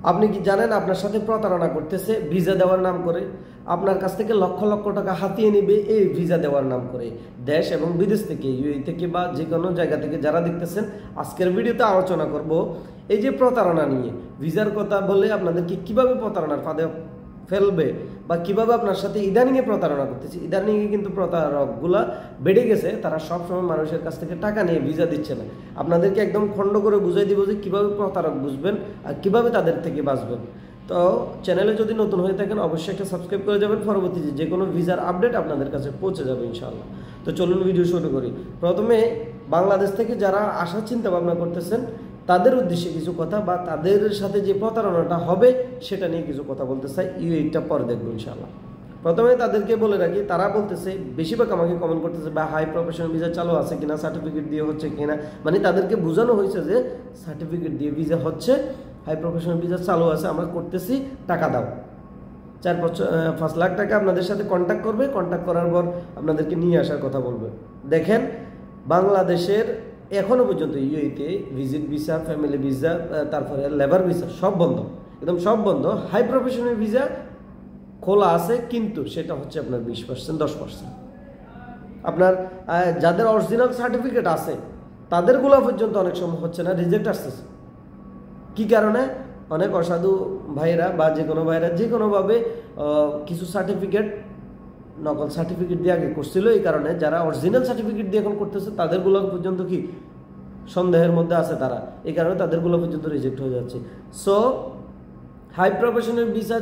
আপনি কি জানেন আপনার সাথে প্রতারণা করতেছে ভিসা দেওয়ার নাম করে? আপনার কাছ থেকে লক্ষ লক্ষ টাকা হাতিয়ে নেবে এই ভিসা দেওয়ার নাম করে। দেশ এবং বিদেশ থেকে, ইউএই থেকে বা যে কোনো জায়গা থেকে যারা দেখতেছেন, আজকের ভিডিওতে আলোচনা করব এই যে প্রতারণা নিয়ে। ভিসার কথা বলে আপনাদেরকে কিভাবে প্রতারণার ফাঁদে ফেলবে বা কিভাবে আপনার সাথে ইদানিংয়ে প্রতারণা করতেছে। ইদানিংয়ে কিন্তু প্রতারকগুলা বেড়ে গেছে, তারা সবসময় মানুষের কাছ থেকে টাকা নিয়ে ভিসা দিচ্ছে না। আপনাদেরকে একদম খণ্ড করে বুঝাই দিব যে কীভাবে প্রতারক বুঝবেন আর কীভাবে তাদের থেকে বাঁচবেন। তো চ্যানেলে যদি নতুন হয়ে থাকেন অবশ্যই একটা সাবস্ক্রাইব করে যাবেন, পরবর্তী যে কোনো ভিসার আপডেট আপনাদের কাছে পৌঁছে যাবে ইনশাআল্লাহ। তো চলুন ভিডিও শুরু করি। প্রথমে বাংলাদেশ থেকে যারা আসার চিন্তা ভাবনা করতেছেন তাদের উদ্দেশ্যে কিছু কথা বা তাদের সাথে যে প্রতারণাটা হবে সেটা নিয়ে কিছু কথা বলতে চাই, এইটা পরে দেখবো ইনশাআল্লাহ। প্রথমে তাদেরকে বলে রাখি, তারা বলতেছে, বেশিরভাগ আমাকে কমেন্ট করতেছে বা হাই প্রফেশনাল ভিসা চালু আছে কিনা, সার্টিফিকেট দিয়ে হচ্ছে কিনা। মানে তাদেরকে বোঝানো হয়েছে যে সার্টিফিকেট দিয়ে ভিসা হচ্ছে, হাই প্রফেশনাল ভিসা চালু আছে, আমরা করতেছি, টাকা দাও। 4-5 লাখ টাকা আপনাদের সাথে কন্ট্যাক্ট করবে, কন্ট্যাক্ট করার পর আপনাদেরকে নিয়ে আসার কথা বলবে। দেখেন, বাংলাদেশের এখনো পর্যন্ত ইউএইতে ভিজিট ভিসা, ফ্যামিলি ভিসা, তারপরে লেবার ভিসা সব বন্ধ, একদম সব বন্ধ। হাই প্রফেশনাল ভিসা খোলা আছে, কিন্তু সেটা হচ্ছে আপনার 20%, 10%। আপনার যাদের অরিজিনাল সার্টিফিকেট আছে তাদেরগুলো পর্যন্ত অনেক সময় হচ্ছে না, রিজেক্ট আসতেছে। কী কারণে? অনেক অসাধু ভাইরা বা যে কোনো ভাইরা যে কোনোভাবে কিছু সার্টিফিকেট নকল সার্টিফিকেট দিয়ে আগে করছিল, এই কারণে যারা অরিজিনাল সার্টিফিকেট দিয়ে এখন করতেছে তাদেরগুলো পর্যন্ত কি সন্দেহের মধ্যে আছে তারা, এই কারণে তাদেরগুলো পর্যন্ত রিজেক্ট হয়ে যাচ্ছে। সো হাই প্রফেশনাল ভিসা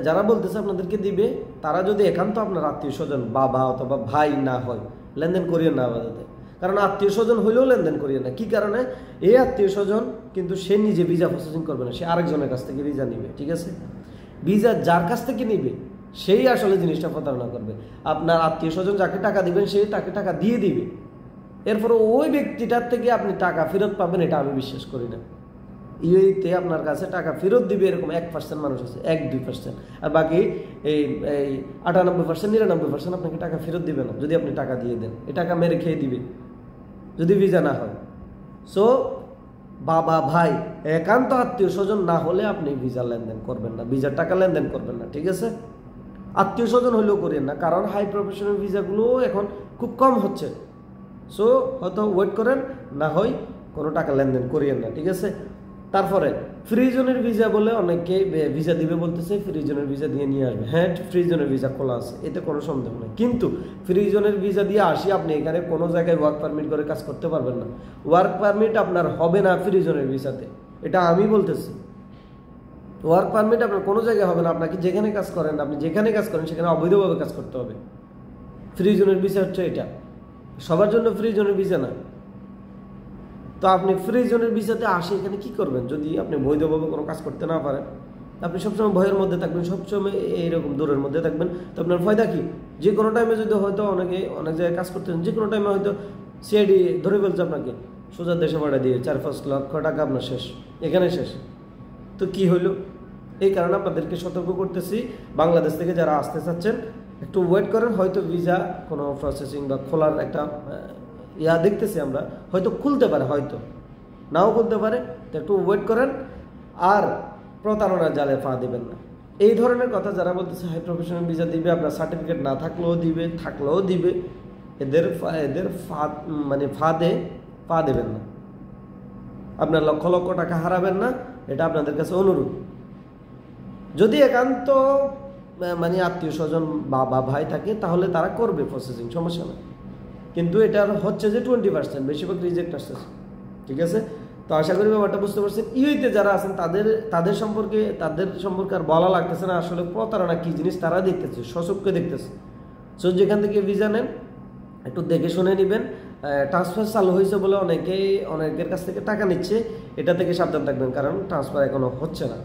যারা বলতেছে আপনাদেরকে দিবে, তারা যদি একান্ত আপনার আত্মীয় স্বজন, বাবা অথবা ভাই না হয়, লেনদেন করিয়ে না বাজাতে। কারণ আত্মীয় স্বজন হইলেও লেনদেন করিয়ে না। কি কারণে? এই আত্মীয় স্বজন কিন্তু সে নিজে ভিসা প্রসেসিং করবে না, সে আরেকজনের কাছ থেকে ভিসা নিবে। ঠিক আছে? ভিসা যার কাছ থেকে নিবে সেই আসলে জিনিসটা প্রতারণা করবে। আপনার আত্মীয় স্বজন যাকে টাকা দিবেন সে তাকে টাকা দিয়ে দিবে, এরপরে ওই ব্যক্তিটার থেকে আপনি টাকা ফেরত পাবেন, এটা আমি বিশ্বাস করি না। ইউএইতে আপনার কাছে টাকা ফেরত দিবে এরকম 1% মানুষ আছে, 1-2%, আর বাকি এই 98%, 99% আপনাকে টাকা ফেরত দিবে না যদি আপনি টাকা দিয়ে দেন। এই টাকা মেরে খেয়ে দিবে যদি ভিসা না হয়। সো বাবা ভাই একান্ত আত্মীয় স্বজন না হলে আপনি ভিসা লেনদেন করবেন না, ভিসার টাকা লেনদেন করবেন না। ঠিক আছে? আত্মীয় স্বজন হলেও করেন না, কারণ হাই প্রফেশনাল ভিসাগুলো এখন খুব কম হচ্ছে। সো হয়তো ওয়েট করেন, না হয় কোনো টাকা লেনদেন করিয়েন না। ঠিক আছে? তারপরে ফ্রি জোনের ভিসা বলে অনেকে ভিসা দিবে বলতেছে, ফ্রি জোনের ভিসা দিয়ে নিয়ে আসবে। হ্যাঁ, ফ্রি জোনের ভিসা খোলা আছে, এতে কোনো সন্দেহ নেই। কিন্তু ফ্রি জোনের ভিসা দিয়ে আসি আপনি এখানে কোনো জায়গায় ওয়ার্ক পারমিট করে কাজ করতে পারবেন না। ওয়ার্ক পারমিট আপনার হবে না ফ্রি জোনের ভিসাতে, এটা আমি বলতেছি। ওয়ার্ক পারমিট আপনার কোনো জায়গায় হবে না। আপনাকে যেখানে কাজ করেন, আপনি যেখানে কাজ করেন সেখানে অবৈধভাবে কাজ করতে হবে। ফ্রি জোনের ভিসা হচ্ছে এটা, সবার জন্য ফ্রি জোনের ভিসা না। তো আপনি ফ্রি জোনের ভিসাতে আসে এখানে কি করবেন যদি আপনি বৈধভাবে কোনো কাজ করতে না পারেন? আপনি সবসময় ভয়ের মধ্যে থাকবেন, সবসময় এইরকম দূরের মধ্যে থাকবেন। তো আপনার ফায়দা কি? যে কোনো টাইমে যদি হয়তো অনেক জায়গায় কাজ করতেছেন, যে কোনো টাইমে হয়তো সিআইডি ধরে ফেলছে আপনাকে, সোজা দেশে ভাড়া দিয়ে 4-5 লক্ষ টাকা আপনার শেষ, এখানে শেষ। তো কি হইলো? এই কারণে আপনাদেরকে সতর্ক করতেছি, বাংলাদেশ থেকে যারা আসতে চাচ্ছেন একটু ওয়েট করেন। হয়তো ভিসা কোনো প্রসেসিং বা খোলার একটা দেখতেছি আমরা, হয়তো খুলতে পারে, হয়তো নাও খুলতে পারে। তো একটু ওয়েট করেন আর প্রতারণার জালে পা দেবেন না। এই ধরনের কথা যারা বলতেছে হাই প্রফেশনাল ভিসা দিবে, আপনার সার্টিফিকেট না থাকলেও দিবে, থাকলেও দিবে, এদের ফাঁদে পা দেবেন না। আপনার লক্ষ লক্ষ টাকা হারাবেন না, এটা আপনাদের কাছে অনুরোধ। যদি একান্ত আত্মীয় স্বজন বাবা ভাই থাকে তাহলে তারা করবে প্রসেসিং, সমস্যা নেই। কিন্তু এটার হচ্ছে যে 20%, বেশিরভাগ রিজেক্ট আসতেছে। ঠিক আছে? তো আশা করি ব্যাপারটা বুঝতে পারছেন। ইউএইতে যারা আছেন তাদের সম্পর্কে আর বলা লাগতেছে না, আসলে প্রতারণা কী জিনিস তারা দেখতেছে, সচক্ষে দেখতেছে। সো যেখান থেকে ভিসা নেন একটু দেখে শুনে নেবেন। ট্রান্সফার চালু হয়েছে বলে অনেকের কাছ থেকে টাকা নিচ্ছে, এটা থেকে সাবধান থাকবেন, কারণ ট্রান্সফার এখনো হচ্ছে না।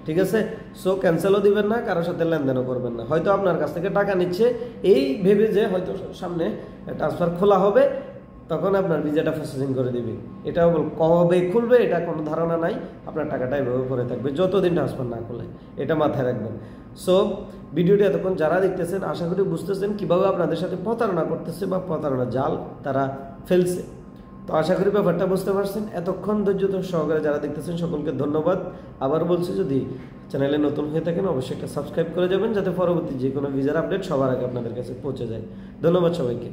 ঠিক আছে? সো ক্যান্সেলও দিবেন না, কারোর সাথে লেনদেনও করবেন না। হয়তো আপনার কাছ থেকে টাকা নিচ্ছে এই ভেবে যে হয়তো সামনে ট্রান্সফার খোলা হবে, তখন আপনার ভিসাটা প্রসেসিং করে দিবে। এটা কবে খুলবে এটা কোনো ধারণা নাই, আপনার টাকাটা এভাবে পড়ে থাকবে যতদিন ট্রান্সফার না খুলে, এটা মাথায় রাখবেন। সো ভিডিওটি এতক্ষণ যারা দেখতেছেন আশা করি বুঝতেছেন কীভাবে আপনাদের সাথে প্রতারণা করতেছে বা প্রতারণা জাল তারা ফেলছে। তো আশা করি ব্যাপারটা বুঝতে পারছেন। এতক্ষণ ধৈর্য সহকারে যারা দেখতেছেন সকলকে ধন্যবাদ। আবার বলছি, যদি চ্যানেলে নতুন হয়ে থাকেন অবশ্যই একটা সাবস্ক্রাইব করে যাবেন, যাতে পরবর্তী যে কোনো ভিসার আপডেট সবার আগে আপনাদের কাছে পৌঁছে যায়। ধন্যবাদ সবাইকে।